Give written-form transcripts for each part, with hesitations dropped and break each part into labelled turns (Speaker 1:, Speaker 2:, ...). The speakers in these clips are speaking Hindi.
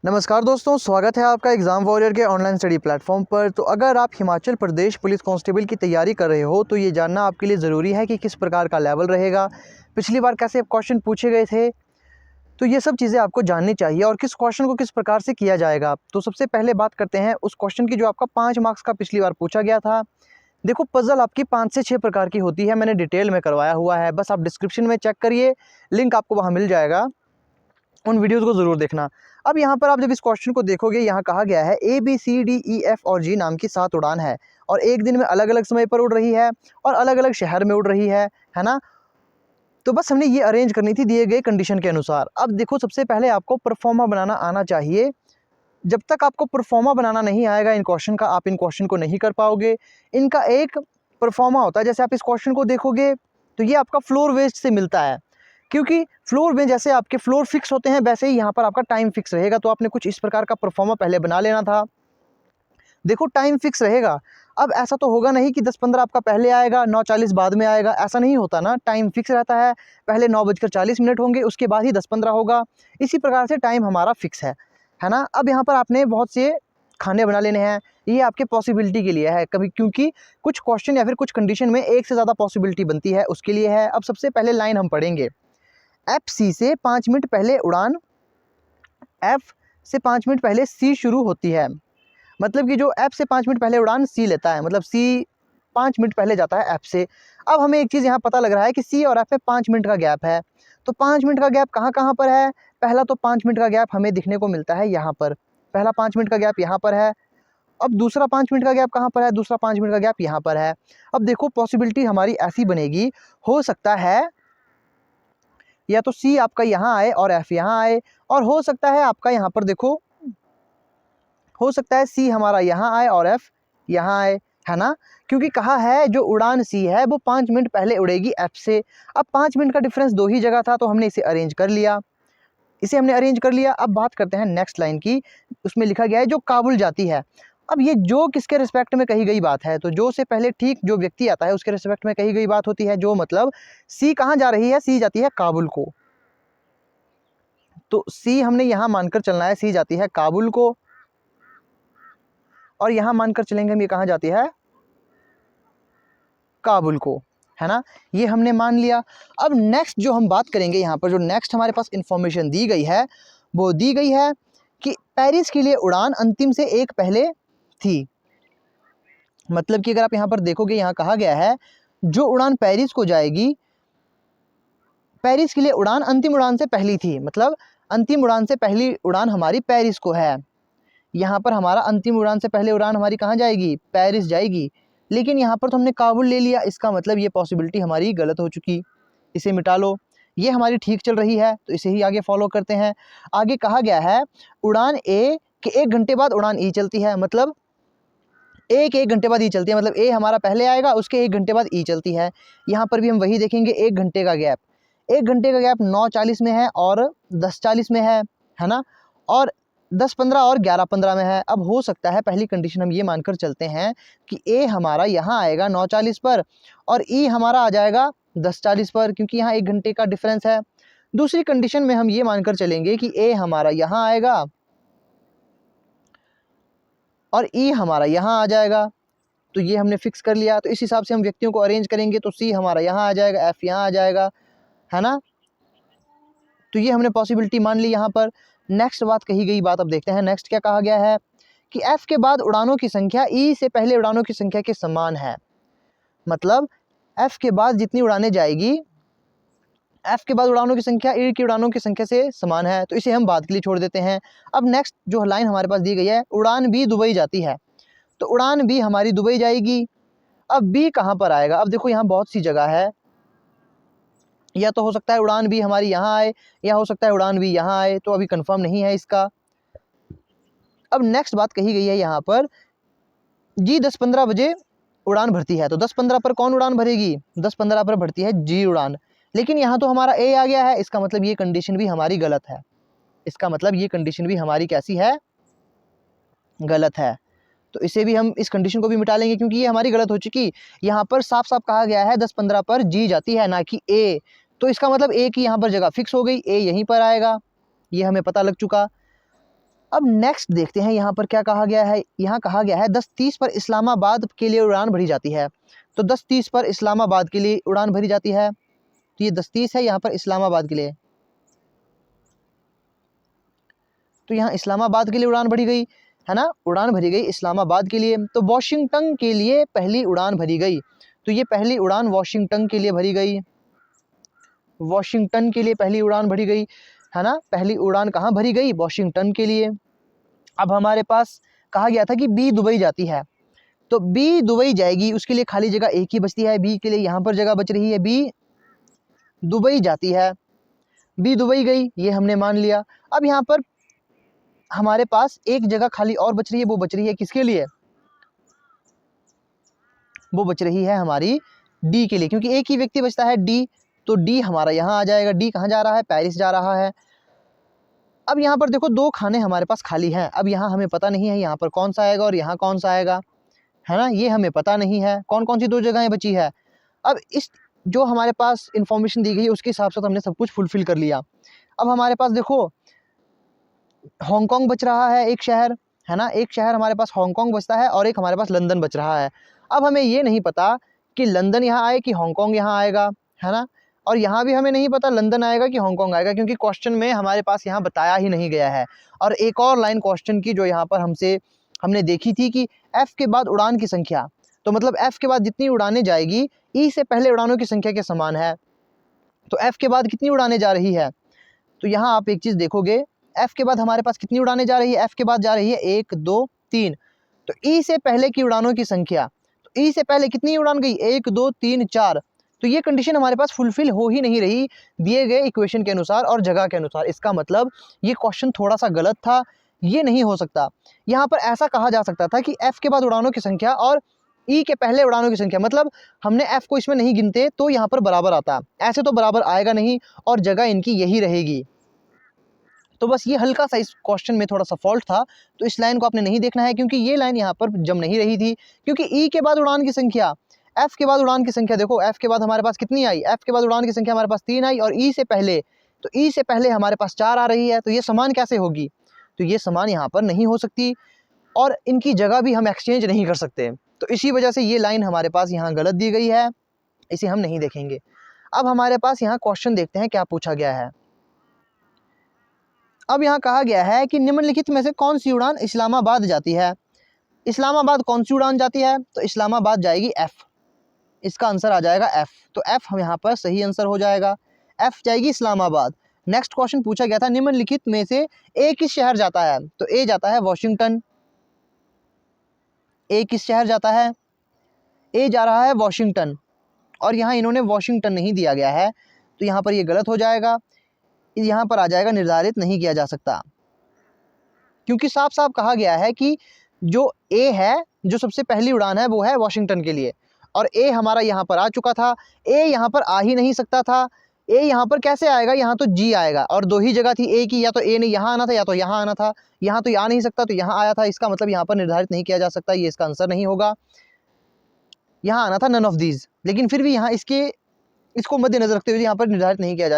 Speaker 1: नमस्कार दोस्तों, स्वागत है आपका एग्ज़ाम वॉरियर के ऑनलाइन स्टडी प्लेटफॉर्म पर। तो अगर आप हिमाचल प्रदेश पुलिस कांस्टेबल की तैयारी कर रहे हो तो ये जानना आपके लिए ज़रूरी है कि किस प्रकार का लेवल रहेगा, पिछली बार कैसे क्वेश्चन पूछे गए थे। तो ये सब चीज़ें आपको जाननी चाहिए और किस क्वेश्चन को किस प्रकार से किया जाएगा। तो सबसे पहले बात करते हैं उस क्वेश्चन की जो आपका 5 मार्क्स का पिछली बार पूछा गया था। देखो, पज़ल आपकी 5 से 6 प्रकार की होती है, मैंने डिटेल में करवाया हुआ है, बस आप डिस्क्रिप्शन में चेक करिए, लिंक आपको वहाँ मिल जाएगा, उन वीडियोज़ को ज़रूर देखना। अब यहाँ पर आप जब इस क्वेश्चन को देखोगे, यहाँ कहा गया है ABCDEF और G नाम की 7 उड़ान है और एक दिन में अलग अलग समय पर उड़ रही है और अलग अलग शहर में उड़ रही है ना। तो बस हमने ये अरेंज करनी थी दिए गए कंडीशन के अनुसार। अब देखो, सबसे पहले आपको परफॉर्मा बनाना आना चाहिए। जब तक आपको परफॉर्मा बनाना नहीं आएगा इन क्वेश्चन का, आप इन क्वेश्चन को नहीं कर पाओगे। इनका एक परफॉर्मा होता है, जैसे आप इस क्वेश्चन को देखोगे तो ये आपका फ्लोर वेस्ट से मिलता है, क्योंकि फ्लोर में जैसे आपके फ्लोर फिक्स होते हैं वैसे ही यहाँ पर आपका टाइम फिक्स रहेगा। तो आपने कुछ इस प्रकार का परफॉर्मा पहले बना लेना था। देखो, टाइम फिक्स रहेगा। अब ऐसा तो होगा नहीं कि 10-15 आपका पहले आएगा, 9:40 बाद में आएगा, ऐसा नहीं होता ना। टाइम फिक्स रहता है, पहले 9:40 होंगे, उसके बाद ही 10-15 होगा। इसी प्रकार से टाइम हमारा फिक्स है ना। अब यहाँ पर आपने बहुत से खाने बना लेने हैं, ये आपके पॉसिबिलिटी के लिए है कभी, क्योंकि कुछ क्वेश्चन या फिर कुछ कंडीशन में एक से ज़्यादा पॉसिबिलिटी बनती है, उसके लिए है। अब सबसे पहले लाइन हम पढ़ेंगे, FC से 5 मिनट पहले उड़ान, F से 5 मिनट पहले C शुरू होती है। मतलब कि जो F से 5 मिनट पहले उड़ान C लेता है, मतलब C 5 मिनट पहले जाता है F से। अब हमें एक चीज़ यहाँ पता लग रहा है कि C और F में 5 मिनट का गैप है। तो 5 मिनट का गैप कहाँ कहाँ पर है? पहला तो 5 मिनट का गैप हमें दिखने को मिलता है यहाँ पर, पहला 5 मिनट का गैप यहाँ पर है। अब दूसरा 5 मिनट का गैप कहाँ पर है? दूसरा 5 मिनट का गैप यहाँ पर है। अब देखो, पॉसिबिलिटी हमारी ऐसी बनेगी, हो सकता है या तो C आपका यहाँ आए और F यहाँ आए, और हो सकता है आपका यहाँ पर देखो, हो सकता है C हमारा यहाँ आए और F यहाँ आए, है ना। क्योंकि कहा है जो उड़ान C है वो 5 मिनट पहले उड़ेगी F से। अब 5 मिनट का डिफरेंस दो ही जगह था तो हमने इसे अरेंज कर लिया, इसे हमने अरेंज कर लिया। अब बात करते हैं नेक्स्ट लाइन की, उसमें लिखा गया है जो काबुल जाती है। अब ये जो किसके रिस्पेक्ट में कही गई बात है, तो जो से पहले ठीक जो व्यक्ति आता है उसके रिस्पेक्ट में कही गई बात होती है। जो मतलब C कहाँ जा रही है? C जाती है काबुल को। तो C हमने यहाँ मानकर चलना है, C जाती है काबुल को, और यहाँ मानकर चलेंगे हम ये कहाँ जाती है? काबुल को, है ना। ये हमने मान लिया। अब नेक्स्ट जो हम बात करेंगे, यहाँ पर जो नेक्स्ट हमारे पास इंफॉर्मेशन दी गई है वो दी गई है कि पेरिस के लिए उड़ान अंतिम से एक पहले थी। मतलब कि अगर आप यहाँ पर देखोगे, यहाँ कहा गया है जो उड़ान पेरिस को जाएगी, पेरिस के लिए उड़ान अंतिम उड़ान से पहली थी। मतलब अंतिम उड़ान से पहली उड़ान हमारी पेरिस को है। यहाँ पर हमारा अंतिम उड़ान से पहले उड़ान हमारी कहाँ जाएगी? पेरिस जाएगी। लेकिन यहाँ पर तो हमने काबुल ले लिया, इसका मतलब ये पॉसिबिलिटी हमारी गलत हो चुकी, इसे मिटा लो। ये हमारी ठीक चल रही है तो इसे ही आगे फॉलो करते हैं। आगे कहा गया है उड़ान ए के 1 घंटे बाद उड़ान ई चलती है। मतलब ए के 1 घंटे बाद ई चलती है, मतलब ए हमारा पहले आएगा, उसके 1 घंटे बाद ई चलती है। यहाँ पर भी हम वही देखेंगे, 1 घंटे का गैप, 1 घंटे का गैप 9:40 में है और 10:40 में है ना, और 10:15 और 11:15 में है। अब हो सकता है पहली कंडीशन हम ये मानकर चलते हैं कि ए हमारा यहाँ आएगा 9:40 पर और ई हमारा आ जाएगा 10:40 पर, क्योंकि यहाँ 1 घंटे का डिफरेंस है। दूसरी कंडीशन में हम ये मानकर चलेंगे कि ए हमारा यहाँ आएगा और ई हमारा यहाँ आ जाएगा। तो ये हमने फिक्स कर लिया। तो इस हिसाब से हम व्यक्तियों को अरेंज करेंगे तो C हमारा यहाँ आ जाएगा, F यहाँ आ जाएगा, है ना। तो ये हमने पॉसिबिलिटी मान ली यहाँ पर। नेक्स्ट बात कही गई बात अब देखते हैं, नेक्स्ट क्या कहा गया है कि F के बाद उड़ानों की संख्या E से पहले उड़ानों की संख्या के समान है। मतलब F के बाद जितनी उड़ानें जाएगी, F के बाद उड़ानों की संख्या E की उड़ानों की संख्या से समान है, तो इसे हम बाद के लिए छोड़ देते हैं। अब नेक्स्ट जो लाइन हमारे पास दी गई है, उड़ान B दुबई जाती है, तो उड़ान B हमारी दुबई जाएगी। अब B कहाँ पर आएगा? अब देखो, यहाँ बहुत सी जगह है, या तो हो सकता है उड़ान B हमारी यहाँ आए, या हो सकता है उड़ान B यहाँ आए, तो अभी कंफर्म नहीं है इसका। अब नेक्स्ट बात कही गई है यहाँ पर, G 10:15 बजे उड़ान भरती है, तो 10:15 पर कौन उड़ान भरेगी? 10:15 पर भरती है G उड़ान। लेकिन यहाँ तो हमारा A आ गया है, इसका मतलब ये कंडीशन भी हमारी गलत है। इसका मतलब ये कंडीशन भी हमारी कैसी है? गलत है। तो इसे भी हम, इस कंडीशन को भी मिटा लेंगे, क्योंकि ये हमारी गलत हो चुकी। यहाँ पर साफ साफ कहा गया है 10:15 पर G जाती है, ना कि A। तो इसका मतलब A की यहाँ पर जगह फिक्स हो गई, A यहीं पर आएगा, ये हमें पता लग चुका। अब नेक्स्ट देखते हैं यहाँ पर क्या कहा गया है। यहाँ कहा गया है 10:30 पर इस्लामाबाद के लिए उड़ान भरी जाती है। तो 10:30 पर इस्लामाबाद के लिए उड़ान भरी जाती है, तो ये 10:30 है यहाँ पर इस्लामाबाद के लिए। तो यहाँ इस्लामाबाद के लिए उड़ान भरी गई है ना, उड़ान भरी गई इस्लामाबाद के लिए। तो वॉशिंगटन के लिए पहली उड़ान भरी गई, तो ये पहली उड़ान वॉशिंगटन के लिए भरी गई, वॉशिंगटन के लिए पहली उड़ान भरी गई है ना। पहली उड़ान कहाँ भरी गई? वॉशिंगटन के लिए। अब हमारे पास कहा गया था कि बी दुबई जाती है, तो बी दुबई जाएगी, उसके लिए खाली जगह एक ही बचती है, बी के लिए यहाँ पर जगह बच रही है, बी दुबई जाती है, बी दुबई गई, ये हमने मान लिया। अब यहाँ पर हमारे पास एक जगह खाली और बच रही है, वो बच रही है किसके लिए? वो बच रही है हमारी डी के लिए, क्योंकि एक ही व्यक्ति बचता है डी, तो डी हमारा यहाँ आ जाएगा। डी कहाँ जा रहा है? पेरिस जा रहा है। अब यहाँ पर देखो 2 खाने हमारे पास खाली हैं। अब यहाँ हमें पता नहीं है यहाँ पर कौन सा आएगा और यहाँ कौन सा आएगा, है ना, ये हमें पता नहीं है कौन कौन सी 2 जगहें बची है। अब इस जो हमारे पास इंफॉर्मेशन दी गई है उसके हिसाब से तो हमने सब कुछ फुलफिल कर लिया। अब हमारे पास देखो हांगकांग बच रहा है, एक शहर, है ना, एक शहर हमारे पास हांगकांग बचता है और एक हमारे पास लंदन बच रहा है। अब हमें ये नहीं पता कि लंदन यहाँ आए कि हांगकांग यहाँ आएगा, है ना, और यहाँ भी हमें नहीं पता लंदन आएगा कि हांगकांग आएगा, क्योंकि क्वेश्चन में हमारे पास यहाँ बताया ही नहीं गया है। और एक और लाइन क्वेश्चन की जो यहाँ पर हमने देखी थी कि एफ के बाद उड़ान की संख्या, तो मतलब एफ के बाद जितनी उड़ानें जाएगी ई से पहले उड़ानों की संख्या के समान है। तो एफ के बाद कितनी उड़ानें जा रही है? तो यहाँ आप एक चीज़ देखोगे, एफ के बाद हमारे पास कितनी उड़ानें जा रही है? एफ के बाद जा रही है 1 2 3। तो ई से पहले की उड़ानों की संख्या, तो ई से पहले कितनी उड़ान गई? 1 2 3 4। तो ये कंडीशन हमारे पास फुलफिल हो ही नहीं रही दिए गए इक्वेशन के अनुसार और जगह के अनुसार। इसका मतलब ये क्वेश्चन थोड़ा सा गलत था, ये नहीं हो सकता। यहाँ पर ऐसा कहा जा सकता था कि एफ के बाद उड़ानों की संख्या और ई के पहले उड़ानों की संख्या, मतलब हमने एफ को इसमें नहीं गिनते तो यहाँ पर बराबर आता, ऐसे तो बराबर आएगा नहीं और जगह इनकी यही रहेगी। तो बस ये हल्का सा इस क्वेश्चन में थोड़ा सा फॉल्ट था, तो इस लाइन को आपने नहीं देखना है, क्योंकि ये लाइन यहाँ पर जम नहीं रही थी। क्योंकि ई के बाद उड़ान की संख्या, एफ के बाद उड़ान की संख्या, देखो एफ के बाद हमारे पास कितनी आई? एफ के बाद उड़ान की संख्या हमारे पास 3 आई, और ई से पहले, तो ई से पहले हमारे पास 4 आ रही है, तो ये समान कैसे होगी? तो ये समान यहाँ पर नहीं हो सकती और इनकी जगह भी हम एक्सचेंज नहीं कर सकते। तो इसी वजह से ये लाइन हमारे पास यहाँ गलत दी गई है, इसे हम नहीं देखेंगे। अब हमारे पास यहाँ क्वेश्चन देखते हैं क्या पूछा गया है। अब यहाँ कहा गया है कि निम्नलिखित में से कौन सी उड़ान इस्लामाबाद जाती है? इस्लामाबाद कौन सी उड़ान जाती है? तो इस्लामाबाद जाएगी एफ, इसका आंसर आ जाएगा एफ। तो एफ हम यहाँ पर सही आंसर हो जाएगा, एफ जाएगी इस्लामाबाद। नेक्स्ट क्वेश्चन पूछा गया था निम्नलिखित में से ए किस शहर जाता है? तो ए जाता है वॉशिंगटन। ए किस शहर जाता है? ए जा रहा है वॉशिंगटन, और यहाँ इन्होंने वॉशिंगटन नहीं दिया गया है, तो यहाँ पर ये गलत हो जाएगा। यहाँ पर आ जाएगा निर्धारित नहीं किया जा सकता, क्योंकि साफ साफ कहा गया है कि जो ए है, जो सबसे पहली उड़ान है वो है वॉशिंगटन के लिए, और ए हमारा यहाँ पर आ चुका था। ए यहाँ पर आ ही नहीं सकता था, ए यहाँ पर कैसे आएगा? यहाँ तो जी आएगा, और 2 ही जगह थी ए की, या तो ए ने यहाँ आना था या तो यहाँ आना था। यहाँ तो आ नहीं सकता तो यहाँ आया था, इसका मतलब यहाँ पर निर्धारित नहीं किया जा सकता, ये इसका आंसर नहीं होगा। यहाँ आना था नन ऑफ दीज, लेकिन फिर भी यहाँ इसको मद्देनजर रखते हुए यहाँ पर निर्धारित नहीं किया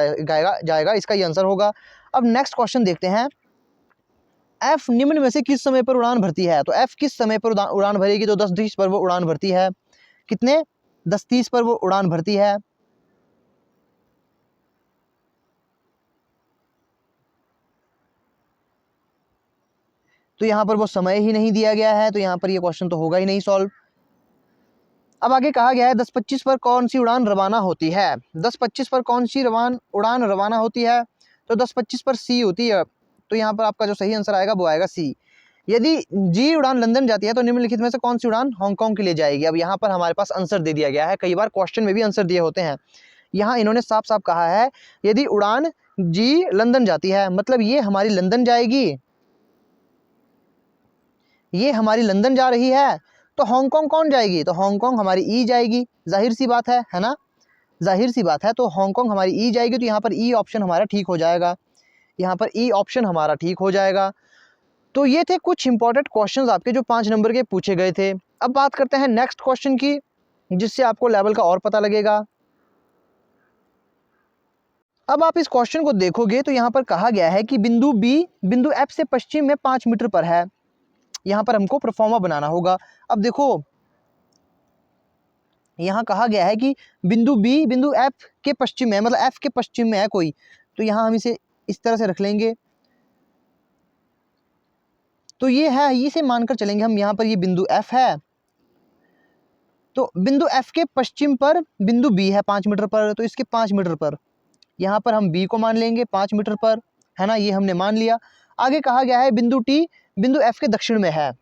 Speaker 1: जाएगा, इसका ये आंसर होगा। अब नेक्स्ट क्वेश्चन देखते हैं, एफ निम्न में से किस समय पर उड़ान भरती है? तो एफ किस समय पर उड़ान भरेगी? तो 10:30 पर वो उड़ान भरती है। कितने? 10:30 पर वो उड़ान भरती है। तो यहाँ पर वो समय ही नहीं दिया गया है, तो यहाँ पर ये क्वेश्चन तो होगा ही नहीं सॉल्व। अब आगे कहा गया है 10:25 पर कौन सी उड़ान रवाना होती है? 10:25 पर कौन सी उड़ान रवाना होती है? तो 10:25 पर सी होती है, तो यहाँ पर आपका जो सही आंसर आएगा वो आएगा सी। यदि जी उड़ान लंदन जाती है तो निम्नलिखित में से कौन सी उड़ान हांगकांग के लिए जाएगी? अब यहाँ पर हमारे पास आंसर दे दिया गया है, कई बार क्वेश्चन में भी आंसर दिए होते हैं। यहाँ इन्होंने साफ साफ कहा है यदि उड़ान जी लंदन जाती है, मतलब ये हमारी लंदन जाएगी, ये हमारी लंदन जा रही है, तो हांगकांग कौन जाएगी? तो हांगकांग हमारी ई जाएगी, जाहिर सी बात है ना, जाहिर सी बात है। तो हांगकांग हमारी ई जाएगी, तो यहाँ पर ई ऑप्शन हमारा ठीक हो जाएगा, यहाँ पर ई ऑप्शन हमारा ठीक हो जाएगा। तो ये थे कुछ इंपॉर्टेंट क्वेश्चंस आपके जो 5 नंबर के पूछे गए थे। अब बात करते हैं नेक्स्ट क्वेश्चन की, जिससे आपको लेवल का और पता लगेगा। अब आप इस क्वेश्चन को देखोगे तो यहाँ पर कहा गया है कि बिंदु बी बिंदु एफ से पश्चिम में 5 मीटर पर है। यहाँ पर हमको प्रोफॉर्मा बनाना होगा। अब देखो यहाँ कहा गया है कि बिंदु बी बिंदु एफ के पश्चिम में है, मतलब एफ के पश्चिम में है कोई, तो यहाँ हम इसे इस तरह से रख लेंगे। तो ये है, इसे मानकर चलेंगे हम, यहाँ पर ये बिंदु एफ है, तो बिंदु एफ के पश्चिम पर बिंदु बी है 5 मीटर पर, तो इसके 5 मीटर पर यहाँ पर हम बी को मान लेंगे 5 मीटर पर, है ना, ये हमने मान लिया। आगे कहा गया है बिंदु टी बिंदु एफ के दक्षिण में है,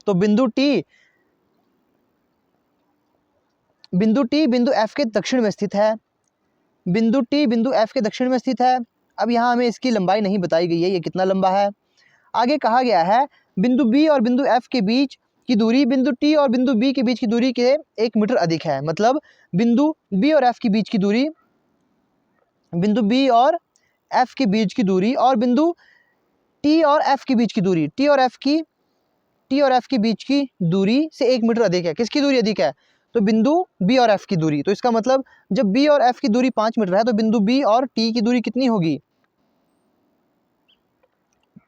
Speaker 1: तो बिंदु टी बिंदु एफ के दक्षिण में स्थित है, बिंदु टी बिंदु एफ के दक्षिण में स्थित है। अब यहाँ हमें इसकी लंबाई नहीं बताई गई है, ये कितना लंबा है। आगे कहा गया है बिंदु बी और बिंदु एफ के बीच की दूरी बिंदु टी और बिंदु बी के बीच की दूरी के 1 मीटर अधिक है, मतलब बिंदु बी और एफ के बीच की दूरी, बिंदु बी और एफ के बीच की दूरी और बिंदु टी और एफ के बीच की दूरी, टी और एफ के बीच की दूरी से 1 मीटर अधिक है। किसकी दूरी अधिक है? तो बिंदु बी और एफ की दूरी। तो इसका मतलब जब बी और एफ की दूरी 5 मीटर है तो बिंदु बी और टी की दूरी कितनी होगी?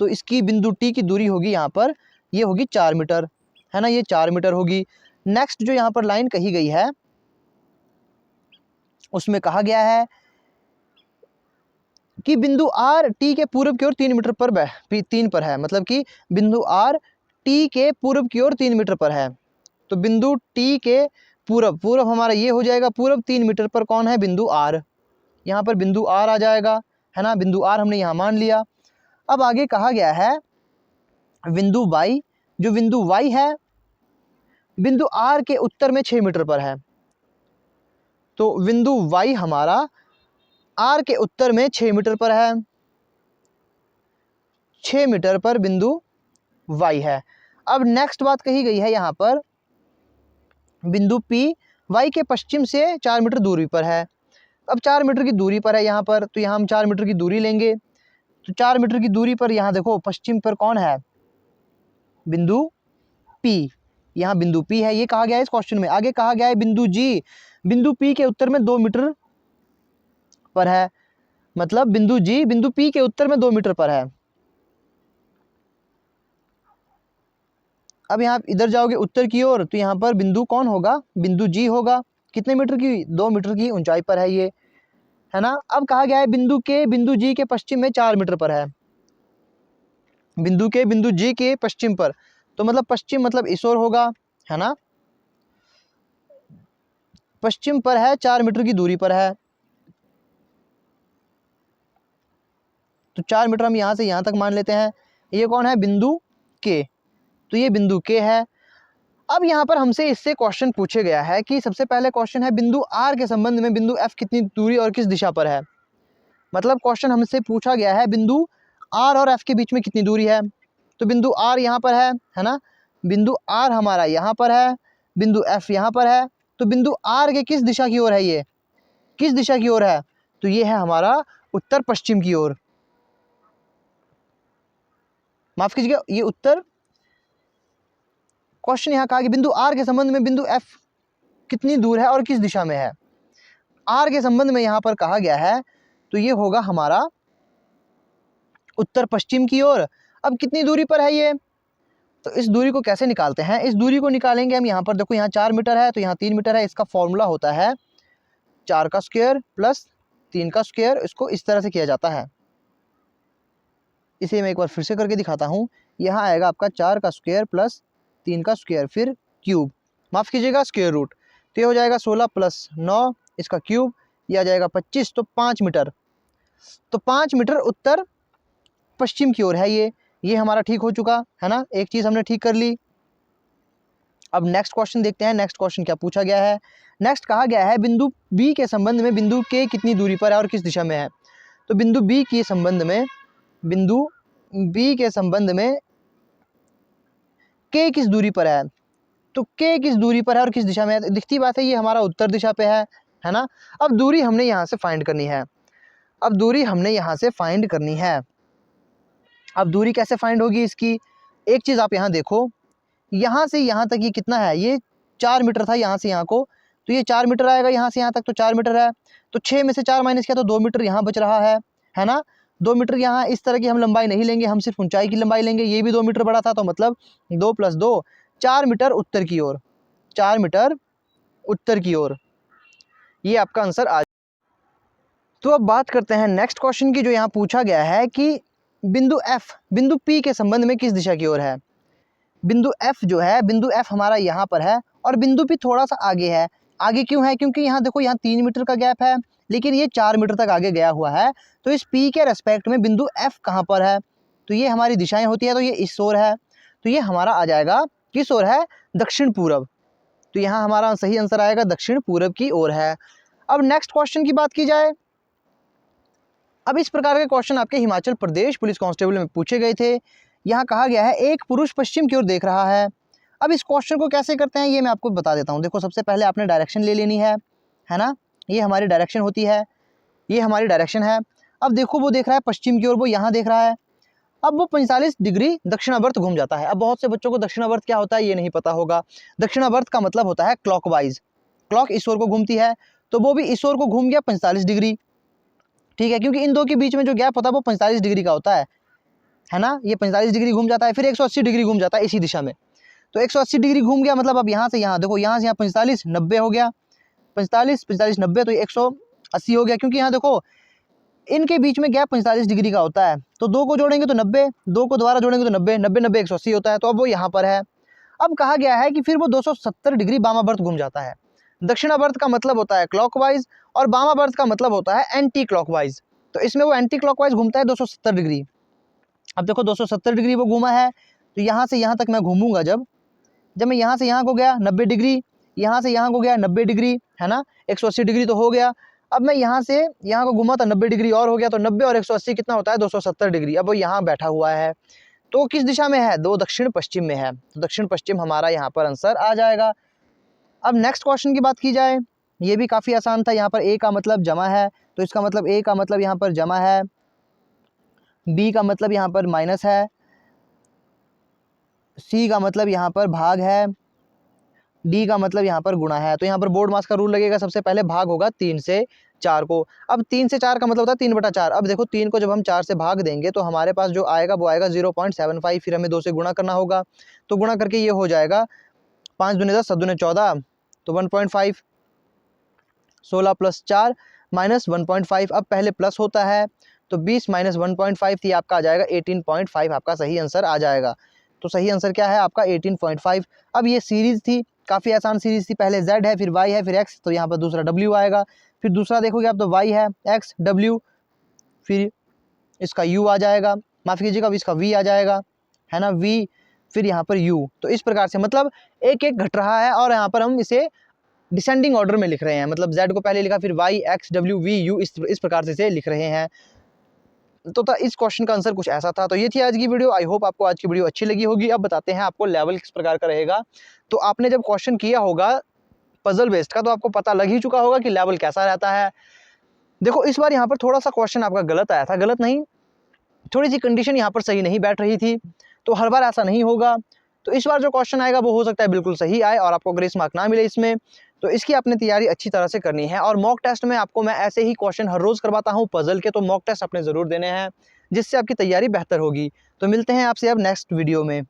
Speaker 1: तो इसकी बिंदु टी की दूरी होगी यहाँ पर, ये होगी 4 मीटर, है ना, ये 4 मीटर होगी। नेक्स्ट जो यहाँ पर लाइन कही गई है उसमें कहा गया है कि बिंदु आर टी के पूर्व की ओर 3 मीटर पर 3 पर है, मतलब कि बिंदु आर टी के पूर्व की ओर 3 मीटर पर है। तो बिंदु टी के पूर्व हमारा ये हो जाएगा, पूर्व 3 मीटर पर कौन है? बिंदु आर। यहाँ पर बिंदु आर आ जाएगा, है ना, बिंदु आर हमने यहाँ मान लिया। अब आगे कहा गया है बिंदु वाई, जो बिंदु वाई है बिंदु आर के उत्तर में 6 मीटर पर है। तो बिंदु वाई हमारा आर के उत्तर में 6 मीटर पर है, 6 मीटर पर बिंदु वाई है। अब नेक्स्ट बात कही गई है यहाँ पर, बिंदु पी वाई के पश्चिम से 4 मीटर दूरी पर है। अब 4 मीटर की दूरी पर है यहाँ पर, तो यहाँ हम 4 मीटर की दूरी लेंगे। तो 4 मीटर की दूरी पर यहाँ देखो पश्चिम पर कौन है? बिंदु पी, यहाँ बिंदु पी है, ये कहा गया है इस क्वेश्चन में। आगे कहा गया है बिंदु जी बिंदु पी के उत्तर में 2 मीटर पर है, मतलब बिंदु जी बिंदु पी के उत्तर में 2 मीटर पर है। अब यहाँ इधर जाओगे उत्तर की ओर, तो यहाँ पर बिंदु कौन होगा? बिंदु जी होगा। कितने मीटर की? 2 मीटर की ऊंचाई पर है ये, है ना। अब कहा गया है बिंदु जी के पश्चिम में 4 मीटर पर है, बिंदु जी के पश्चिम पर, तो मतलब पश्चिम मतलब इस ओर होगा, है ना, पश्चिम पर है, 4 मीटर की दूरी पर है। तो 4 मीटर हम यहाँ से यहाँ तक मान लेते हैं। ये कौन है? बिंदु के, तो ये बिंदु के है। अब यहाँ पर हमसे इससे क्वेश्चन पूछे गया है कि सबसे पहले क्वेश्चन है बिंदु आर के संबंध में बिंदु एफ कितनी दूरी और किस दिशा पर है। मतलब क्वेश्चन हमसे पूछा गया है बिंदु आर और एफ के बीच में कितनी दूरी है। तो बिंदु आर यहाँ पर है ना, बिंदु आर हमारा यहाँ पर है, बिंदु एफ यहाँ पर है। तो बिंदु आर के किस दिशा की ओर है? ये किस दिशा की ओर है? तो ये है हमारा उत्तर पश्चिम की ओर, माफ कीजिएगा, ये उत्तर। क्वेश्चन यहाँ कहा कि बिंदु आर के संबंध में बिंदु एफ कितनी दूर है और किस दिशा में है। आर के संबंध में यहाँ पर कहा गया है, तो ये होगा हमारा उत्तर पश्चिम की ओर। अब कितनी दूरी पर है ये? तो इस दूरी को कैसे निकालते हैं? इस दूरी को निकालेंगे हम, यहाँ पर देखो यहाँ 4 मीटर है तो यहाँ 3 मीटर है। इसका फॉर्मूला होता है 4 का स्क्वायर प्लस 3 का स्क्वायर। इसको इस तरह से किया जाता है, इसे मैं एक बार फिर से करके दिखाता हूँ। यहाँ आएगा आपका 4 का स्क्वायर प्लस 3 का स्क्वायर फिर क्यूब, माफ़ कीजिएगा स्क्वायर रूट। तो ये हो जाएगा 16 प्लस 9 इसका क्यूब, ये आ जाएगा 25, तो 5 मीटर। तो 5 मीटर उत्तर पश्चिम की ओर है ये हमारा ठीक हो चुका है ना, एक चीज़ हमने ठीक कर ली। अब नेक्स्ट क्वेश्चन देखते हैं। नेक्स्ट क्वेश्चन क्या पूछा गया है? नेक्स्ट कहा गया है बिंदु बी के संबंध में बिंदु के कितनी दूरी पर है और किस दिशा में है। तो बिंदु बी के संबंध में के किस दूरी पर है? तो के किस दूरी पर है और किस दिशा में है? दिखती बात है, ये हमारा उत्तर दिशा पे है ना। अब दूरी हमने यहाँ से फाइंड करनी है। अब दूरी कैसे फाइंड होगी इसकी? एक चीज़ आप यहाँ देखो, यहाँ से यहाँ तक ये कितना है? ये 4 मीटर था यहाँ से यहाँ को, तो ये 4 मीटर आएगा यहाँ से यहाँ तक, तो 4 मीटर है। तो 6 में से 4 माइनस किया तो 2 मीटर यहाँ बच रहा है ना। 2 मीटर यहाँ इस तरह की हम लंबाई नहीं लेंगे, हम सिर्फ ऊंचाई की लंबाई लेंगे। ये भी 2 मीटर बड़ा था, तो मतलब 2 + 2 4 मीटर उत्तर की ओर, 4 मीटर उत्तर की ओर। ये आपका आंसर आ। तो अब बात करते हैं नेक्स्ट क्वेश्चन की, जो यहाँ पूछा गया है कि बिंदु F बिंदु P के संबंध में किस दिशा की ओर है। बिंदु F जो है, बिंदु F हमारा यहाँ पर है और बिंदु P थोड़ा सा आगे है। आगे क्यों है? क्योंकि यहाँ देखो, यहाँ 3 मीटर का गैप है, लेकिन ये 4 मीटर तक आगे गया हुआ है। तो इस P के रेस्पेक्ट में बिंदु F कहाँ पर है? तो ये हमारी दिशाएं होती है, तो ये इस ओर है, तो ये हमारा आ जाएगा किस ओर है? दक्षिण पूर्व। तो यहाँ हमारा सही आंसर आएगा दक्षिण पूर्व की ओर है। अब नेक्स्ट क्वेश्चन की बात की जाए। अब इस प्रकार के क्वेश्चन आपके हिमाचल प्रदेश पुलिस कांस्टेबल में पूछे गए थे। यहाँ कहा गया है एक पुरुष पश्चिम की ओर देख रहा है। अब इस क्वेश्चन को कैसे करते हैं ये मैं आपको बता देता हूँ। देखो, सबसे पहले आपने डायरेक्शन ले लेनी है ना। ये हमारी डायरेक्शन होती है, ये हमारी डायरेक्शन है। अब देखो, वो देख रहा है पश्चिम की ओर, वो यहाँ देख रहा है। अब वो 45 डिग्री दक्षिणावर्त घूम जाता है। अब बहुत से बच्चों को दक्षिणावर्त क्या होता है ये नहीं पता होगा। दक्षिणावर्त का मतलब होता है क्लॉकवाइज। क्लॉक इस ओर को घूमती है, तो वो भी इस ओर को घूम गया 45 डिग्री। ठीक है, क्योंकि इन दो के बीच में जो गैप होता है वो 45 डिग्री का होता है ना। ये 45 डिग्री घूम जाता है, फिर 180 डिग्री घूम जाता है इसी दिशा में। तो 180 डिग्री घूम गया, मतलब अब यहाँ से यहाँ देखो, यहाँ से यहाँ 45 90 हो गया, 45 45 90, तो 180 हो गया। क्योंकि यहाँ देखो, इनके बीच में गैप 45 डिग्री का होता है, तो 2 को जोड़ेंगे तो 90, 2 को दोबारा जोड़ेंगे तो 90, 90 90 180 होता है। तो अब वो यहाँ पर है। अब कहा गया है कि फिर वो 270 डिग्री वामावर्त घूम जाता है। दक्षिणावर्त का मतलब होता है क्लॉकवाइज और वामावर्त का मतलब होता है एंटी क्लॉकवाइज। तो इसमें वो एंटी क्लॉकवाइज घूमता है 270 डिग्री। अब देखो, 270 डिग्री वो घूमा है, तो यहाँ से यहाँ तक मैं घूमूंगा। जब मैं यहाँ से यहाँ को गया 90 डिग्री, यहाँ से यहाँ को गया 90 डिग्री, है ना। 180 डिग्री तो हो गया। अब मैं यहाँ से यहाँ को घूमा तो 90 डिग्री और हो गया, तो 90 और 180 कितना होता है? 270 डिग्री। अब वो यहाँ बैठा हुआ है, तो किस दिशा में है? दो दक्षिण पश्चिम में है, तो दक्षिण पश्चिम हमारा यहाँ पर आंसर आ जाएगा। अब नेक्स्ट क्वेश्चन की बात की जाए, ये भी काफ़ी आसान था। यहाँ पर ए का मतलब जमा है, तो इसका मतलब ए का मतलब यहाँ पर जमा है, बी का मतलब यहाँ पर माइनस है, सी का मतलब यहाँ पर भाग है, डी का मतलब यहाँ पर गुणा है। तो यहाँ पर बोर्ड मास का रूल लगेगा। सबसे पहले भाग होगा 3 से 4 को। अब 3 से 4 का मतलब होता है 3/4। अब देखो, 3 को जब हम 4 से भाग देंगे तो हमारे पास जो आएगा वो आएगा 0.75। फिर हमें 2 से गुणा करना होगा, तो गुणा करके ये हो जाएगा 5 दूनी 10, 7 दूनी 14, तो 1.5। 16 + 4 - 1.5। अब पहले प्लस होता है, तो 20 - 1.5 थी, आपका आ जाएगा 18.5। आपका सही आंसर आ जाएगा। तो सही आंसर क्या है आपका? 18.5। अब ये सीरीज थी, काफ़ी आसान सीरीज थी। पहले z है, फिर y है, फिर x, तो यहाँ पर दूसरा w आएगा। फिर दूसरा देखोगे आप तो y है, x w, फिर इसका u आ जाएगा, माफ़ कीजिएगा, अब इसका v आ जाएगा, है ना, v, फिर यहाँ पर u। तो इस प्रकार से मतलब एक एक घट रहा है, और यहाँ पर हम इसे डिसेंडिंग ऑर्डर में लिख रहे हैं। मतलब z को पहले लिखा, फिर y x w v u, इस प्रकार से इसे लिख रहे हैं। तो इस क्वेश्चन का आंसर कुछ ऐसा था। तो ये थी आज की वीडियो। आई होप आपको आज की वीडियो अच्छी लगी होगी। अब बताते हैं आपको लेवल किस प्रकार का रहेगा। तो आपने जब क्वेश्चन किया होगा पजल बेस्ड का, तो आपको पता लग ही चुका होगा कि लेवल कैसा रहता है। देखो, इस बार यहाँ पर थोड़ा सा क्वेश्चन आपका गलत आया था। गलत नहीं, थोड़ी सी कंडीशन यहाँ पर सही नहीं बैठ रही थी। तो हर बार ऐसा नहीं होगा। तो इस बार जो क्वेश्चन आएगा वो हो सकता है बिल्कुल सही आए और आपको ग्रेस मार्क ना मिले इसमें। तो इसकी आपने तैयारी अच्छी तरह से करनी है। और मॉक टेस्ट में आपको मैं ऐसे ही क्वेश्चन हर रोज़ करवाता हूँ पजल के, तो मॉक टेस्ट आपने ज़रूर देने हैं, जिससे आपकी तैयारी बेहतर होगी। तो मिलते हैं आपसे अब नेक्स्ट वीडियो में।